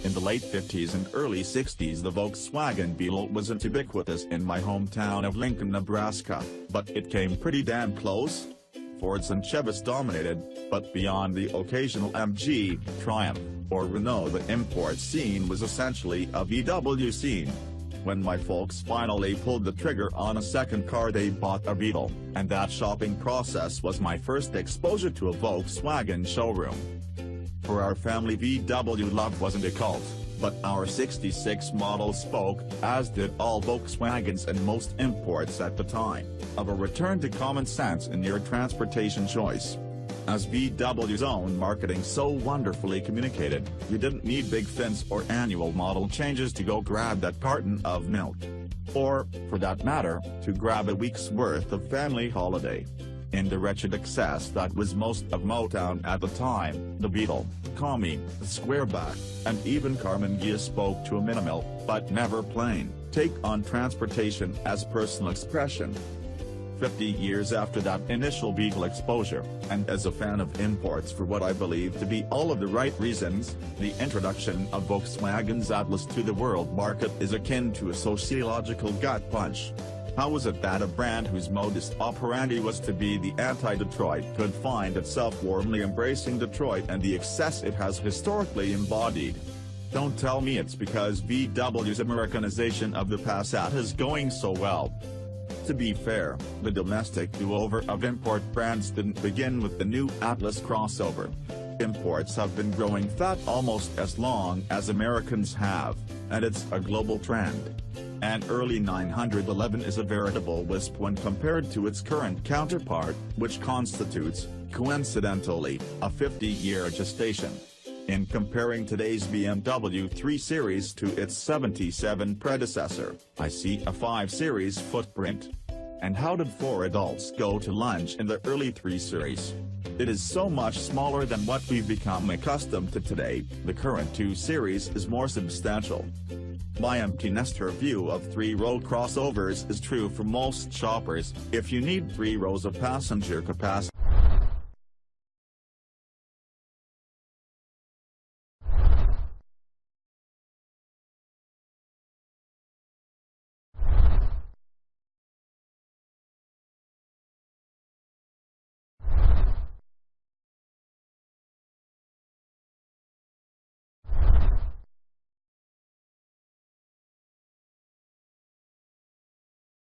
In the late 50s and early 60s the Volkswagen Beetle wasn't ubiquitous in my hometown of Lincoln, Nebraska, but it came pretty damn close. Fords and Chevys dominated, but beyond the occasional MG, Triumph, or Renault the import scene was essentially a VW scene. When my folks finally pulled the trigger on a second car they bought a Beetle, and that shopping process was my first exposure to a Volkswagen showroom. For our family VW love wasn't a cult, but our 66 model spoke, as did all Volkswagens and most imports at the time, of a return to common sense in your transportation choice. As VW's own marketing so wonderfully communicated, you didn't need big fins or annual model changes to go grab that carton of milk. Or, for that matter, to grab a week's worth of family holiday. In the wretched excess that was most of Motown at the time, the Beetle, Commie, the Squareback, and even Carmen Gia spoke to a minimal, but never plain, take on transportation as personal expression. 50 years after that initial Beetle exposure, and as a fan of imports for what I believe to be all of the right reasons, the introduction of Volkswagen's Atlas to the world market is akin to a sociological gut punch. How was it that a brand whose modus operandi was to be the anti-Detroit could find itself warmly embracing Detroit and the excess it has historically embodied? Don't tell me it's because VW's Americanization of the Passat is going so well. To be fair, the domestic do-over of import brands didn't begin with the new Atlas crossover. Imports have been growing fat almost as long as Americans have, and it's a global trend. An early 911 is a veritable wisp when compared to its current counterpart, which constitutes, coincidentally, a 50-year gestation. In comparing today's BMW 3 Series to its 77 predecessor, I see a 5 Series footprint. And how did 4 adults go to lunch in the early 3 Series? It is so much smaller than what we've become accustomed to today. The current 2 Series is more substantial. My empty nester view of 3-row crossovers is true for most shoppers. If you need 3 rows of passenger capacity,